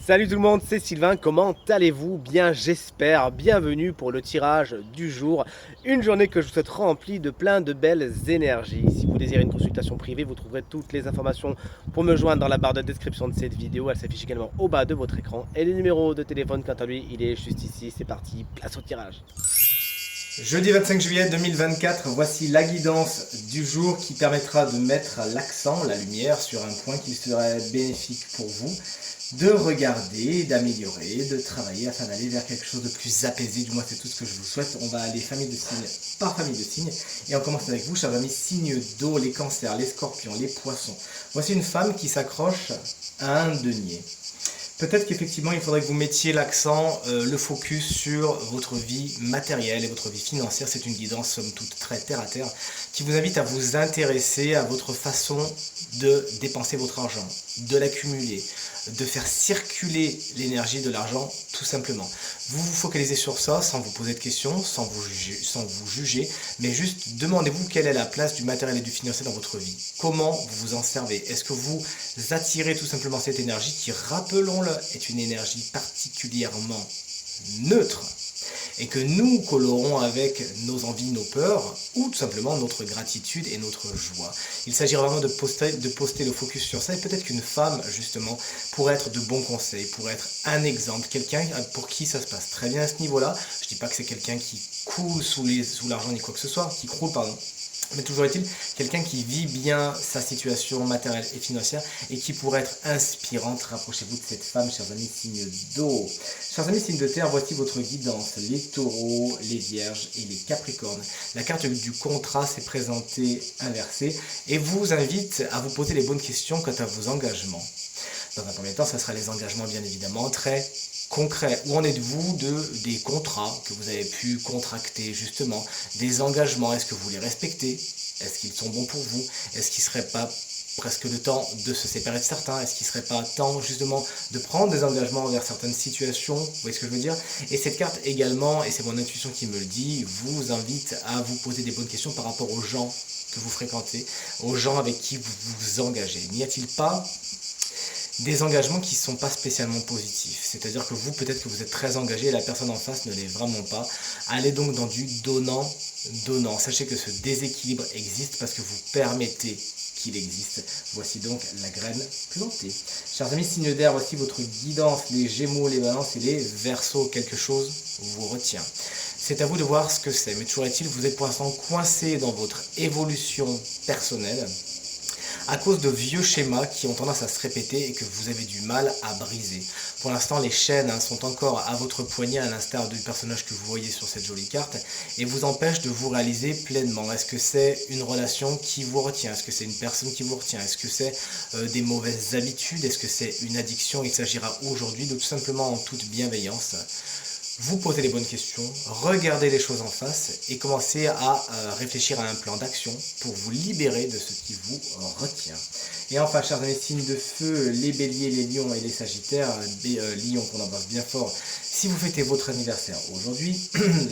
Salut tout le monde, c'est Sylvain, comment allez-vous? Bien j'espère, bienvenue pour le tirage du jour, une journée que je vous souhaite remplie de plein de belles énergies. Si vous désirez une consultation privée, vous trouverez toutes les informations pour me joindre dans la barre de description de cette vidéo, elle s'affiche également au bas de votre écran. Et le numéro de téléphone, quant à lui, il est juste ici, c'est parti, place au tirage. Jeudi 25 juillet 2024, voici la guidance du jour qui permettra de mettre l'accent, la lumière sur un point qui serait bénéfique pour vous, de regarder, d'améliorer, de travailler afin d'aller vers quelque chose de plus apaisé. Du moins c'est tout ce que je vous souhaite. On va aller famille de signes par famille de signes et on commence avec vous, chers amis, signes d'eau, les cancers, les scorpions, les poissons. Voici une femme qui s'accroche à un denier. Peut-être qu'effectivement, il faudrait que vous mettiez l'accent, le focus sur votre vie matérielle et votre vie financière. C'est une guidance, somme toute, très terre-à-terre, qui vous invite à vous intéresser à votre façon de dépenser votre argent, de l'accumuler, de faire circuler l'énergie de l'argent, tout simplement. Vous vous focalisez sur ça sans vous poser de questions, sans vous juger, mais juste demandez-vous quelle est la place du matériel et du financier dans votre vie. Comment vous vous en servez? Est-ce que vous attirez tout simplement cette énergie qui, rappelons-le, est une énergie particulièrement neutre et que nous colorons avec nos envies, nos peurs, ou tout simplement notre gratitude et notre joie. Il s'agit vraiment de poster le focus sur ça, et peut-être qu'une femme, justement, pourrait être de bons conseils, pourrait être un exemple, quelqu'un pour qui ça se passe très bien à ce niveau-là. Je ne dis pas que c'est quelqu'un qui coule sous l'argent ni quoi que ce soit, qui croule, pardon. Mais toujours est-il, quelqu'un qui vit bien sa situation matérielle et financière et qui pourrait être inspirante. Rapprochez-vous de cette femme, chers amis, signe d'eau. Chers amis, signe de terre, voici votre guidance. Les taureaux, les vierges et les capricornes. La carte du contrat s'est présentée inversée et vous invite à vous poser les bonnes questions quant à vos engagements. Dans un premier temps, ce sera les engagements, bien évidemment, très concret. Où en êtes-vous des contrats que vous avez pu contracter justement, des engagements? Est-ce que vous les respectez? Est-ce qu'ils sont bons pour vous? Est-ce qu'il ne serait pas presque le temps de se séparer de certains? Est-ce qu'il ne serait pas temps justement de prendre des engagements envers certaines situations? Vous voyez ce que je veux dire? Et cette carte également, et c'est mon intuition qui me le dit, vous invite à vous poser des bonnes questions par rapport aux gens que vous fréquentez, aux gens avec qui vous vous engagez. N'y a-t-il pas des engagements qui ne sont pas spécialement positifs? C'est-à-dire que vous, peut-être que vous êtes très engagé et la personne en face ne l'est vraiment pas. Allez donc dans du donnant. Sachez que ce déséquilibre existe parce que vous permettez qu'il existe. Voici donc la graine plantée. Chers amis, signe d'air, voici votre guidance, les gémeaux, les balances et les verseaux. Quelque chose vous retient. C'est à vous de voir ce que c'est. Mais toujours est-il, vous êtes pour l'instant coincé dans votre évolution personnelle à cause de vieux schémas qui ont tendance à se répéter et que vous avez du mal à briser. Pour l'instant, les chaînes sont encore à votre poignet, à l'instar du personnage que vous voyez sur cette jolie carte, et vous empêchent de vous réaliser pleinement. Est-ce que c'est une relation qui vous retient? Est-ce que c'est une personne qui vous retient? Est-ce que c'est des mauvaises habitudes? Est-ce que c'est une addiction? Il s'agira aujourd'hui de tout simplement, en toute bienveillance, vous posez les bonnes questions, regardez les choses en face et commencez à réfléchir à un plan d'action pour vous libérer de ce qui vous retient. Et enfin, chers amis, signes de feu, les béliers, les lions et les sagittaires, lions qu'on embrasse bien fort. Si vous fêtez votre anniversaire aujourd'hui,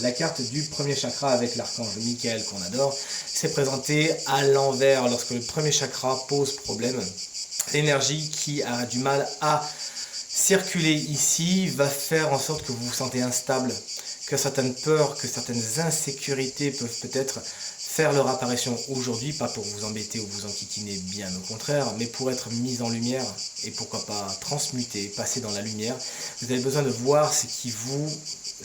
la carte du premier chakra avec l'archange Michael qu'on adore s'est présentée à l'envers lorsque le premier chakra pose problème. L'énergie qui a du mal à circuler ici va faire en sorte que vous vous sentez instable, que certaines peurs, que certaines insécurités peuvent peut-être faire leur apparition aujourd'hui, pas pour vous embêter ou vous enquiquiner, bien au contraire, mais pour être mis en lumière et pourquoi pas transmuter, passer dans la lumière. Vous avez besoin de voir ce qui vous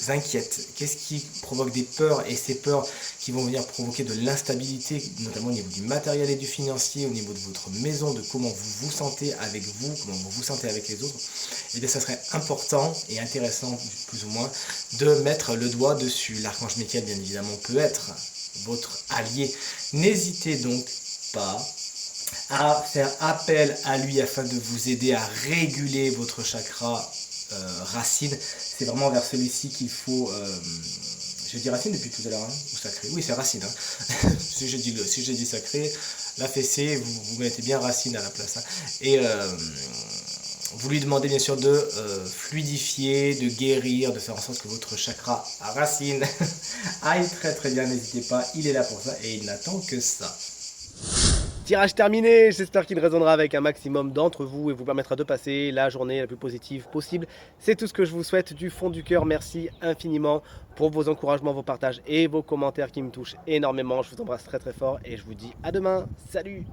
inquiète, qu'est-ce qui provoque des peurs, et ces peurs qui vont venir provoquer de l'instabilité, notamment au niveau du matériel et du financier, au niveau de votre maison, de comment vous vous sentez avec vous, comment vous vous sentez avec les autres. Et bien ça serait important et intéressant, plus ou moins, de mettre le doigt dessus. L'archange Michael, bien évidemment, peut être votre allié. N'hésitez donc pas à faire appel à lui afin de vous aider à réguler votre chakra racine. C'est vraiment vers celui-ci qu'il faut... j'ai dit racine depuis tout à l'heure, hein, ou sacré? Oui, c'est racine. Hein. si j'ai dit sacré, la fessée, vous mettez bien racine à la place. Hein. Et vous lui demandez bien sûr de fluidifier, de guérir, de faire en sorte que votre chakra à racine aille très très bien. N'hésitez pas, il est là pour ça et il n'attend que ça. Tirage terminé, j'espère qu'il résonnera avec un maximum d'entre vous et vous permettra de passer la journée la plus positive possible. C'est tout ce que je vous souhaite du fond du cœur. Merci infiniment pour vos encouragements, vos partages et vos commentaires qui me touchent énormément. Je vous embrasse très très fort et je vous dis à demain. Salut!